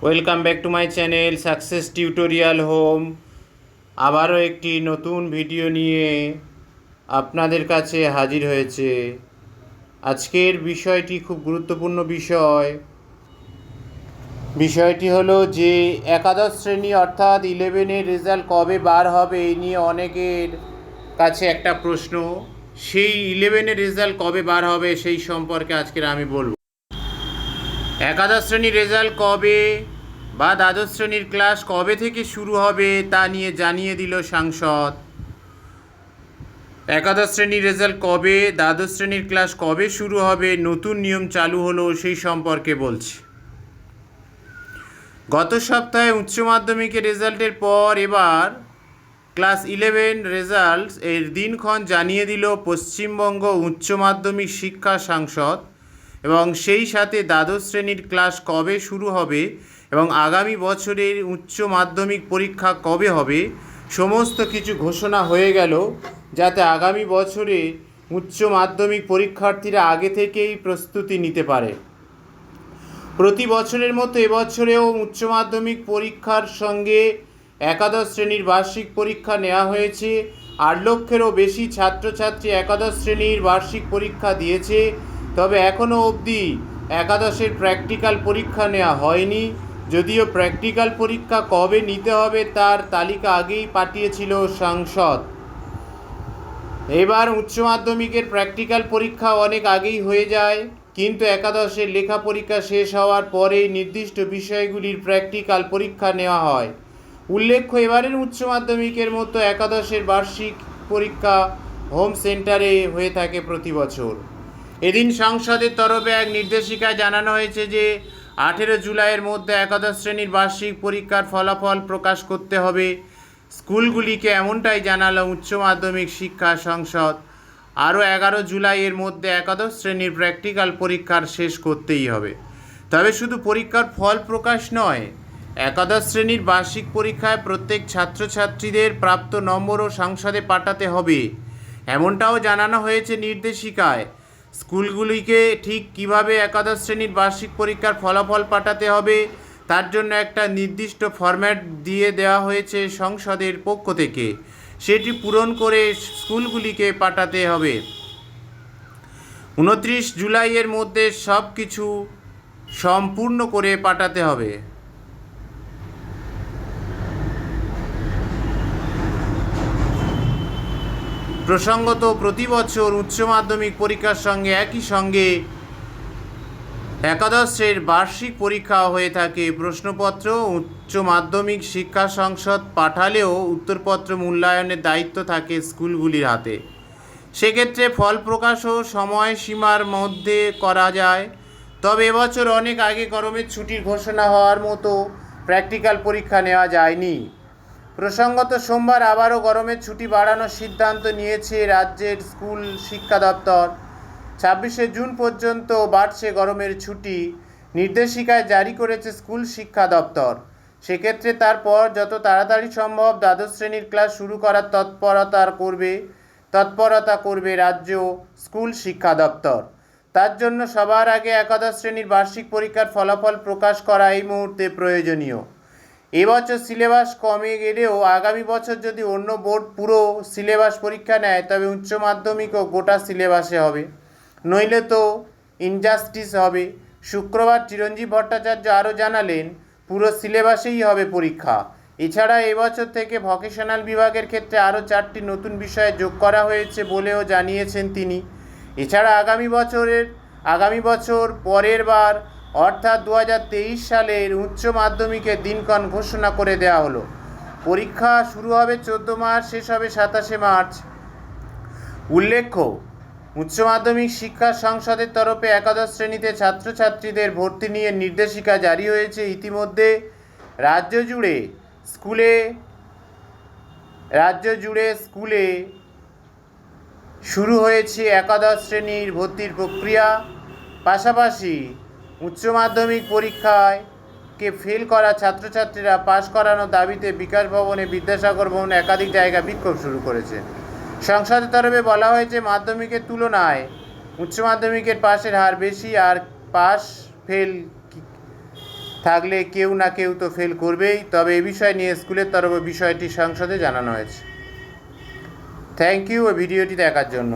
Welcome back to my channel success tutorial home. আবারও একটি নতুন ভিডিও নিয়ে আপনাদের কাছে হাজির হয়েছে। আজকের বিষয়টি খুব গুরুত্বপূর্ণ বিষয়টি হলো যে একাদশ শ্রেণী অর্থাৎ 11-এর রেজাল্ট কবে বার হবে এই নিয়ে অনেকের কাছে একটা প্রশ্ন। সেই 11-এর রেজাল্ট কবে বার হবে সেই সম্পর্কে আজকের আমি বলবো। একাদশ শ্রেণীর রেজাল্ট কবে বা দ্বাদশ শ্রেণীর ক্লাস কবে থেকে শুরু হবে তা নিয়ে জানিয়ে দিল সাংসদ। একাদশ শ্রেণীর রেজাল্ট কবে, দ্বাদশ শ্রেণীর ক্লাস কবে শুরু হবে, নতুন নিয়ম চালু হলো সেই সম্পর্কে বলছি। গত সপ্তাহে উচ্চ মাধ্যমিকের রেজাল্টের পর এবার ক্লাস 11 রেজাল্টস এর দিনক্ষণ জানিয়ে দিল পশ্চিমবঙ্গ উচ্চ মাধ্যমিক শিক্ষা সংসদ, এবং সেই সাথে দ্বাদশ শ্রেণীর ক্লাস কবে শুরু হবে এবং আগামী বছরের উচ্চ মাধ্যমিক পরীক্ষা কবে হবে সমস্ত কিছু ঘোষণা হয়ে গেল, যাতে আগামী বছরে উচ্চ মাধ্যমিক পরীক্ষার্থীরা আগে থেকেই প্রস্তুতি নিতে পারে। প্রতি বছরের মতো এবছরেও উচ্চ মাধ্যমিক পরীক্ষার সঙ্গে একাদশ শ্রেণীর বার্ষিক পরীক্ষা নেওয়া হয়েছে। 8 লক্ষেরও বেশি ছাত্রছাত্রী একাদশ শ্রেণীর বার্ষিক পরীক্ষা দিয়েছে, তবে এখনও অবধি একাদশের প্র্যাকটিক্যাল পরীক্ষা নেওয়া হয়নি। যদিও প্র্যাকটিক্যাল পরীক্ষা কবে নিতে হবে তার তালিকা আগেই পাঠিয়েছিল সংসদ। এবার উচ্চ মাধ্যমিকের প্র্যাকটিক্যাল পরীক্ষা অনেক আগেই হয়ে যায়, কিন্তু একাদশের লেখা পরীক্ষা শেষ হওয়ার পরেই নির্দিষ্ট বিষয়গুলির প্র্যাকটিক্যাল পরীক্ষা নেওয়া হয়। উল্লেখ্য, এবারের উচ্চ মাধ্যমিকের মতো একাদশের বার্ষিক পরীক্ষা হোম সেন্টারে হয়ে থাকে প্রতি বছর। এদিন সংসদের তরফে এক নির্দেশিকায় জানানো হয়েছে যে 18 জুলাইয়ের মধ্যে একাদশ শ্রেণীর বার্ষিক পরীক্ষার ফলাফল প্রকাশ করতে হবে। স্কুলগুলিকে এমনটাই জানালো উচ্চ মাধ্যমিক শিক্ষা সংসদ। আরও 11 জুলাইয়ের মধ্যে একাদশ শ্রেণীর প্র্যাকটিক্যাল পরীক্ষার শেষ করতেই হবে। তবে শুধু পরীক্ষার ফল প্রকাশ নয়, একাদশ শ্রেণীর বার্ষিক পরীক্ষায় প্রত্যেক ছাত্রছাত্রীদের প্রাপ্ত নম্বরও সংসদে পাঠাতে হবে, এমনটাও জানানো হয়েছে নির্দেশিকায়। স্কুলগুলিকে ঠিক কিভাবে একাদশ শ্রেণীর বার্ষিক পরীক্ষার ফলাফল পাঠাতে হবে তার জন্য একটা নির্দিষ্ট ফরম্যাট দিয়ে দেওয়া হয়েছে সংসদের পক্ষ থেকে। সেটি পূরণ করে স্কুলগুলিকে পাঠাতে হবে। 29 জুলাইয়ের মধ্যে সব কিছু সম্পূর্ণ করে পাঠাতে হবে। প্রসঙ্গত, প্রতি বছর উচ্চ মাধ্যমিক পরীক্ষার সঙ্গে একই সঙ্গে একাদশের বার্ষিক পরীক্ষা হয়ে থাকে। প্রশ্নপত্র উচ্চ মাধ্যমিক শিক্ষা সংসদ পাঠালেও উত্তরপত্র মূল্যায়নের দায়িত্ব থাকে স্কুলগুলির হাতে। সেক্ষেত্রে ফল প্রকাশও সময়সীমার মধ্যে করা যায়। তবে এবছর অনেক আগে গরমের ছুটির ঘোষণা হওয়ার মতো প্র্যাকটিক্যাল পরীক্ষা নেওয়া যায়নি। প্রসঙ্গত, সোমবার আবারও গরমের ছুটি বাড়ানোর সিদ্ধান্ত নিয়েছে রাজ্যের স্কুল শিক্ষা দপ্তর। 26শে জুন পর্যন্ত বাড়ছে গরমের ছুটি, নির্দেশিকায় জারি করেছে স্কুল শিক্ষা দপ্তর। সেক্ষেত্রে তারপর যত তাড়াতাড়ি সম্ভব দ্বাদশ শ্রেণীর ক্লাস শুরু করার তৎপরতা করবে রাজ্য স্কুল শিক্ষা দপ্তর। তার জন্য সবার আগে একাদশ শ্রেণীর বার্ষিক পরীক্ষার ফলাফল প্রকাশ করা এই মুহূর্তে প্রয়োজনীয়। এবছর সিলেবাস কমে গেলেও আগামী বছর যদি অন্য বোর্ড পুরো সিলেবাস পরীক্ষা নেয় তবে উচ্চ মাধ্যমিকও গোটা সিলেবাসে হবে, নইলে তো ইনজাস্টিস হবে। শুক্রবার চিরঞ্জীব ভট্টাচার্য আরও জানালেন, পুরো সিলেবাসেই হবে পরীক্ষা। এছাড়া এবছর থেকে ভোকেশনাল বিভাগের ক্ষেত্রে আরও 4টি নতুন বিষয় যোগ করা হয়েছে বলেও জানিয়েছেন তিনি। এছাড়া আগামী বছর পরের বার অর্থাৎ 2023 সালের উচ্চ মাধ্যমিকের দিনক্ষণ ঘোষণা করে দেওয়া হলো। পরীক্ষা শুরু হবে 14 মার্চ, শেষ হবে 27শে মার্চ। উল্লেখ্য, উচ্চ মাধ্যমিক শিক্ষা সংসদের তরফে একাদশ শ্রেণীতে ছাত্রছাত্রীদের ভর্তি নিয়ে নির্দেশিকা জারি হয়েছে। ইতিমধ্যে রাজ্য জুড়ে স্কুলে শুরু হয়েছে একাদশ শ্রেণীর ভর্তির প্রক্রিয়া। পাশাপাশি উচ্চ মাধ্যমিক পরীক্ষায় ফেল করা ছাত্রছাত্রীরা পাশ করানোর দাবিতে বিকাশ ভবনে, বিদ্যাসাগর ভবনে একাধিক জায়গায় বিক্ষোভ শুরু করেছে। সংসদের তরফে বলা হয়েছে, মাধ্যমিকের তুলনায় উচ্চ মাধ্যমিকের পাশের হার বেশি, আর পাস ফেল থাকলে কেউ না কেউ তো ফেল করবেই, তবে এই বিষয় নিয়ে স্কুলের তরফে বিষয়টি সংসদে জানানো হয়েছে। থ্যাংক ইউ ভিডিওটি দেখার জন্য।